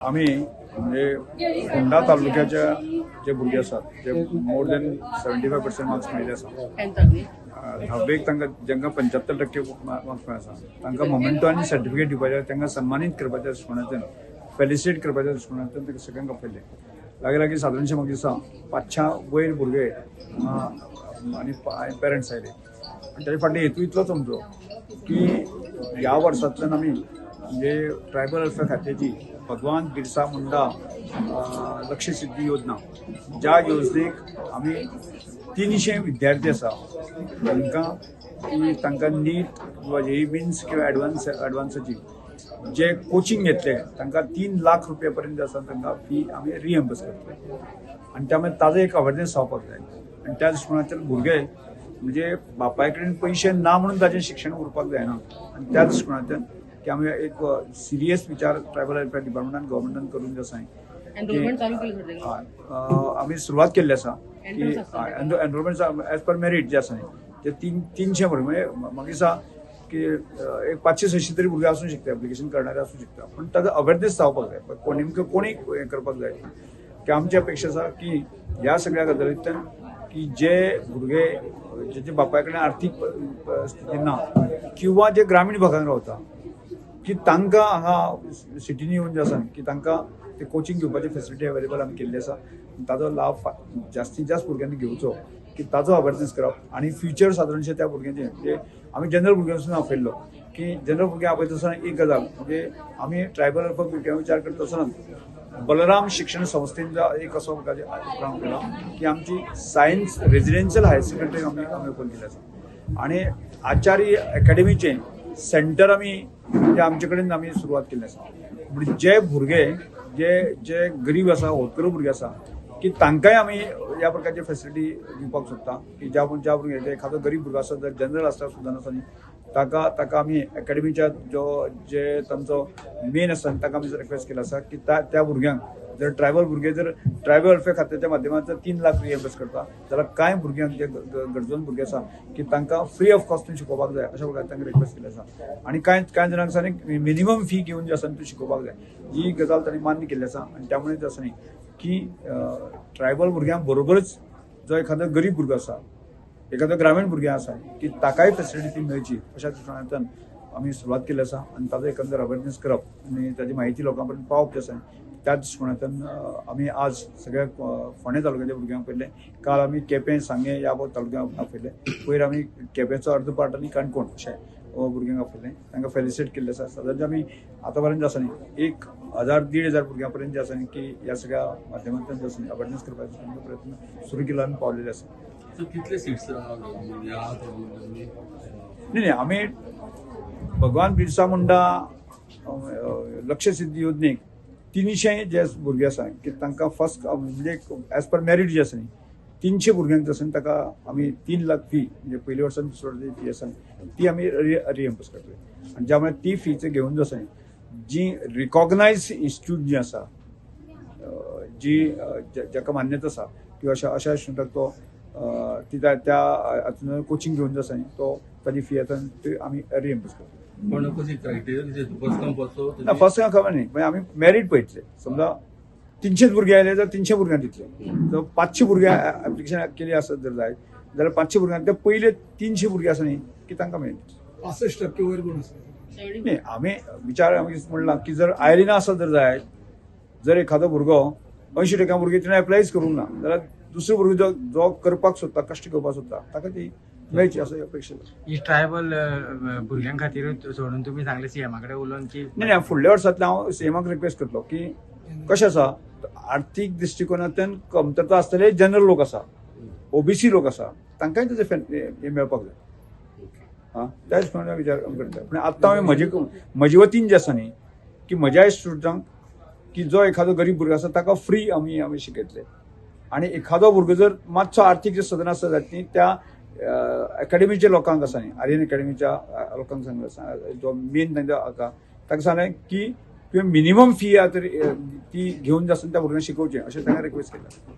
आम्ही म्हणजे फोंडा तालुक्याच्या जे भुरगे असतात जे मोर दॅन 75% मार्क्स मेळिल्ले आसा धावेक तांकां जांकां 75% मार्क्स मेळ्ळे आसा तांकां मोमेंटो आनी सर्टिफिकेट दिवपाचें तांकां सन्मानीत करपाच्या दृश्टिकोनांतल्यान फेलिसिटेट करपाच्या दृश्टिकोनांतल्यान तांकां सगळ्यांक आपयले लागीं सादारणशे म्हाका दिसता 500 वयर भुरगे आनी पेरंट्स आयले आनी ताचे फाटले हेतू इतलोच आमचो की ह्या वर्सांतल्यान आमी म्हणजे ट्रायबल वेलफेअर खात्याची भगवान बिरसा मुंडा लक्ष्य सिद्धी योजना ज्या योजनेक आमी 300 विद्यार्थी आसा तांकां नीट किंवा जेई मिन्स किंवा एडवान्साची जे कोचिंग घेतले तांकां 3 लाख रुपया पर्यंत आसा तांकां फी आमी रिएम्बर्स करतले आनी त्यामुळे ताजो एक अवेरनेस जावपाक जाय आनी त्या दृश्टिकोनांतल्यान भुरगे म्हणजे बापाय कडेन पयशे ना म्हणून ताचें शिक्षण उरपाक जायना आनी त्या दृश्टिकोनांतल्यान की आमी एक सिरियस विचार ट्रायबल वेलफेअर डिपार्टमेंटान गव्हर्मेंटान करून आसा आमी सुरवात केल्ली आसा की एनरोलमेंट एज पर मेरीट जे आसा ते 300 भुरगे म्हणजे म्हाका दिसता की एक 500-600 तरी भुरगे आसूं शकता एप्लिकेशन करणारे आसूं शकता पण ताजो अवेरनेस जावपाक जाय नेमकं कोणी हें करपाक जाय की आमची अपेक्षा आसा की ह्या सगळ्या गजालींतल्यान की जे भुरगे जेचे बापाय कडेन आर्थीक स्थिती ना किंवा जे ग्रामीण भागांत रावता की तांकां हांगा सिटीनी येवन जे आसा की तांकां ते कोचिंग घेवपाची फेसिलिटी अवेलेबल आमी केल्ली आसा ताजो लाभ जास्तीत जास्त भुरग्यांनी घेवचो की ताजो अवेरनेस करप आनी फ्युचर सादारणशे त्या भुरग्यांचे म्हणजे आमी जनरल भुरग्यांसून आपयल्लो की जनरल भुरगे आपयता आसतना एक गजाल म्हणजे आमी ट्रायबल भुरग्यांक विचार करता आसतना बलराम शिक्षण संस्थेचा एक असो उपक्रम केला की आमची सायन्स रेजिडेन्शियल हायर सेकंडरी आमी ओपन केली आसा आनी आचार्य अकॅडमीचे सेंटर आमी जे आमचे कडेन आमी सुरवात केल्ली आसा म्हणजे जे भुरगे जे गरीब आसा होतकरू भुरगे आसा की तांकांय आमी ह्या प्रकारची फेसिलिटी दिवपाक सोदता की ज्या भुरग्याचे एखादो गरीब भुरगो आसा जर जनरल आसता सुद्दां आसा न्ही ताका आमी अकॅडमीच्या जे तांचो मेन आसा ताका आमी रिक्वेस्ट केला आसा की त्या भुरग्यांक जर ट्रायबल भुरगे जर ट्रायबल वेलफेअर खात्याच्या माध्यमांतल्यान 3 लाख रिएम्बर्स करता जाल्यार कांय भुरग्यांक जे गरजवंत भुरगे आसा की तांकां फ्री ऑफ कॉस्टून शिकोवपाक जाय अशा प्रकारे तांकां रिक्वेस्ट केली आसा आनी कांय जाणांक आसा न्ही मिनिमम फी घेवन जे आसा ती शिकोवपाक जाय ही गजाल तांणी मान्य केल्ली आसा आनी त्यामुळे जे आसा न्ही की ट्रायबल भुरग्यां बरोबरच जो एखादो गरीब भुरगो आसा एखादो ग्रामीण भुरगें आसा की ताकाय फेसिलिटी मेळची अशा दृश्टिकोनांतल्यान आमी सुरवात केली आसा आनी ताजो एकंदर अवेरनेस करप आनी ताची माहिती लोकां पर्यंत पावप जे आसा त्या दृश्टिकोनांतल्यान आमी आज सगळ्या फोंडे तालुक्याच्या भुरग्यांक आपयले काल आमी केपें सांगे ह्या तालुक्यांक आपयले पयर आमी केपेंचो अर्द पार्ट आनी काणकोण अशें भुरग्यांक आपयले तांकां फेलिसिटेट केल्ले आसा सादारण आमी आतां पर्यंत आसा न्ही 1000-1500 भुरग्यां पर्यंत जे आसा न्ही की ह्या सगळ्या माध्यमांतल्यान जे आसा न्ही अवेरनेस करपाचो प्रयत्न सुरू केला आनी पावलेले आसा कितले सीट्स नाही आमी भगवान बिरसा मुंडा लक्ष्य सिद्धी योजनेक 300 जे भुरगे आसा की तांकां फर्स्ट म्हणजे एज पर मेरीट जे आसा न्ही 300 भुरग्यांक जे आसा ताका आमी 3 लाख फी म्हणजे पयल्या वर्सान दुसऱ्या वर्साची फी आसा ती आमी रिएम्बर्स करतले आनी ज्या ती फीचे घेवन जे आसा जी रिकॉग्नायज इन्स्टिट्यूट जी आसा जी जाका मान्यता आसा किंवा अशा स्टुडंटाक तो त्या हातून कोचिंग घेवन जे आसा तो ताची फी आसा ती आमी रिएम्बर्स करतले पण कशी क्रायटेरिया फर्स्ट खबर न्ही म्हणजे आमी मेरीट पळयतले समजा 300 भुरगे आयले जाल्यार 300 भुरग्यांक दितले जर 500 भुरग्यां एप्लिकेशन केली आसत जर जायत जाल्यार 500 भुरग्यांक ते पयले 300 भुरगे आसा न्ही की तांकां मेळटले 65% वयर कोण आसा न्ही आमी विचार म्हणला की जर आयली ना आसत जर जायत जर एखादो भुरगो 80% भुरगे तिणें एप्लायच करूंक ना जाल्यार दुसरो भुरगो जो करपाक सोदता कश्ट घेवपाक सोदता ताका ती मेळची असं अपेक्षा ही ट्रायबल भुरग्यां खातीर सोडून तुम्ही सांगले सीएमा कडेन उलोवन की नाही फुडल्या वर्सांतल्यान हांव सीएमाक रिक्वेस्ट करतलो की कशें आसा आर्थीक दृश्टिकोनांतल्यान कमतरता आसतले जनरल लोक आसा ओबीसी लोक आसा तांकांय तेजे हे मेळपाक जाय त्या दृश्टिकोनांतल्यान विचार करता पूण आतां हांवें म्हजे वतीन जें आसा न्ही की म्हज्या स्टुडंटांक की जो एखादो गरीब भुरगो आसा ताका फ्री आमी शिकयतले आनी एखादो भुरगो जर मातसो आर्थीक जे सदन आसता न्ही त्या अकॅडमीच्या लोकांक आसा न्ही आर्यन अकॅडमीच्या लोकांक सांगलें जो मेन ताका सांगलें की तुवें मिनिमम फी ती घेवन जे आसा त्या भुरग्यांक शिकोवचें अशें तांकां रिक्वेस्ट केला